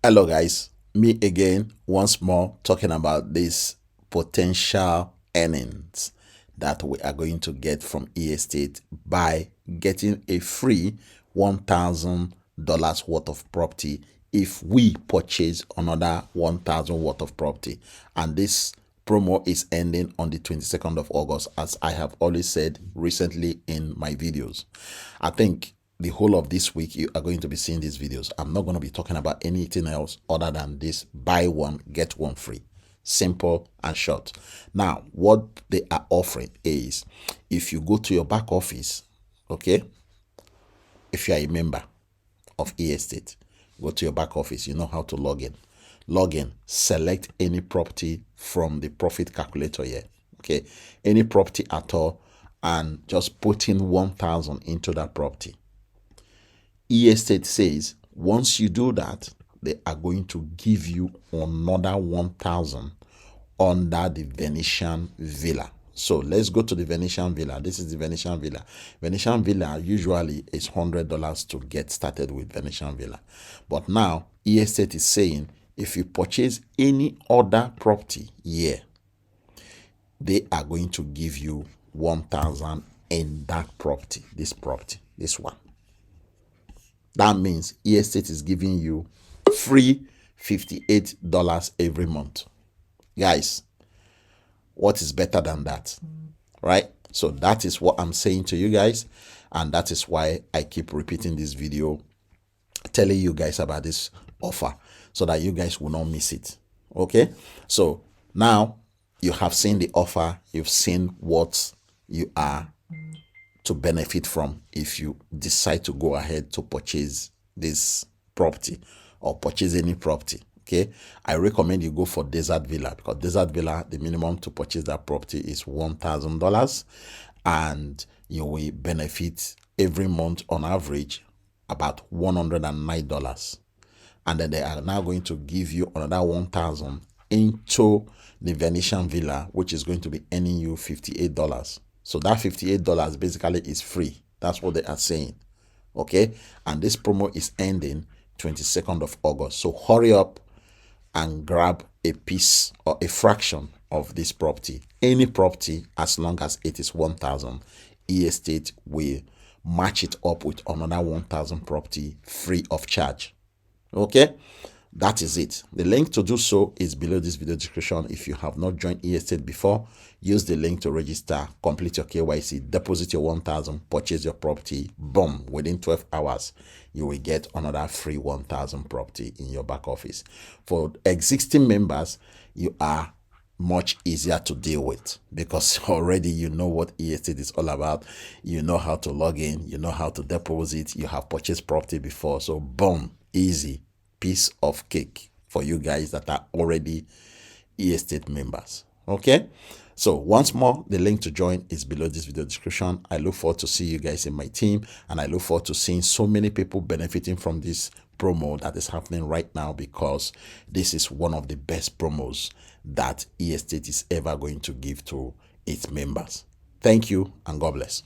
Hello guys, me again once more talking about this potential earnings that we are going to get from eEstate by getting a free $1,000 worth of property if we purchase another 1,000 worth of property. And this promo is ending on the 22nd of August, as I have always said recently in my videos. I think the whole of this week you are going to be seeing these videos. I'm not going to be talking about anything else other than this buy one get one free. Simple and short. Now what they are offering is, if you go to your back office, okay, if you are a member of eEstate, go to your back office, you know how to log in, select any property from the profit calculator here, okay, any property at all, and just put in 1,000 into that property. eEstate says once you do that, they are going to give you another 1,000 under the Venetian Villa. So let's go to the Venetian Villa. This is the Venetian Villa. Venetian Villa usually is $100 to get started with Venetian Villa. But now eEstate is saying if you purchase any other property here, they are going to give you 1,000 in that property, this one. That means eEstate is giving you free $58 every month. Guys, what is better than that? Right? So that is what I'm saying to you guys. And that is why I keep repeating this video, telling you guys about this offer so that you guys will not miss it. Okay? So now you have seen the offer. You've seen what you are to benefit from if you decide to go ahead to purchase this property or purchase any property. Okay, I recommend you go for Desert Villa, because Desert Villa, the minimum to purchase that property is $1,000, and you will benefit every month on average about $109. And then they are now going to give you another 1,000 into the Venetian Villa, which is going to be earning you $58. So that $58 basically is free. That's what they are saying. Okay. And this promo is ending 22nd of August. So hurry up and grab a piece or a fraction of this property. Any property, as long as it is 1,000, eEstate will match it up with another 1,000 property free of charge. Okay. That is it. The link to do so is below this video description. If you have not joined eEstate before, use the link to register, complete your KYC, deposit your 1,000, purchase your property. Boom, within 12 hours, you will get another free 1,000 property in your back office. For existing members, you are much easier to deal with because already you know what eEstate is all about. You know how to log in, you know how to deposit, you have purchased property before. So boom, easy. Piece of cake for you guys that are already eEstate members. Okay, so once more, the link to join is below this video description. I look forward to see you guys in my team, and I look forward to seeing so many people benefiting from this promo that is happening right now, because this is one of the best promos that eEstate is ever going to give to its members. Thank you, and God bless.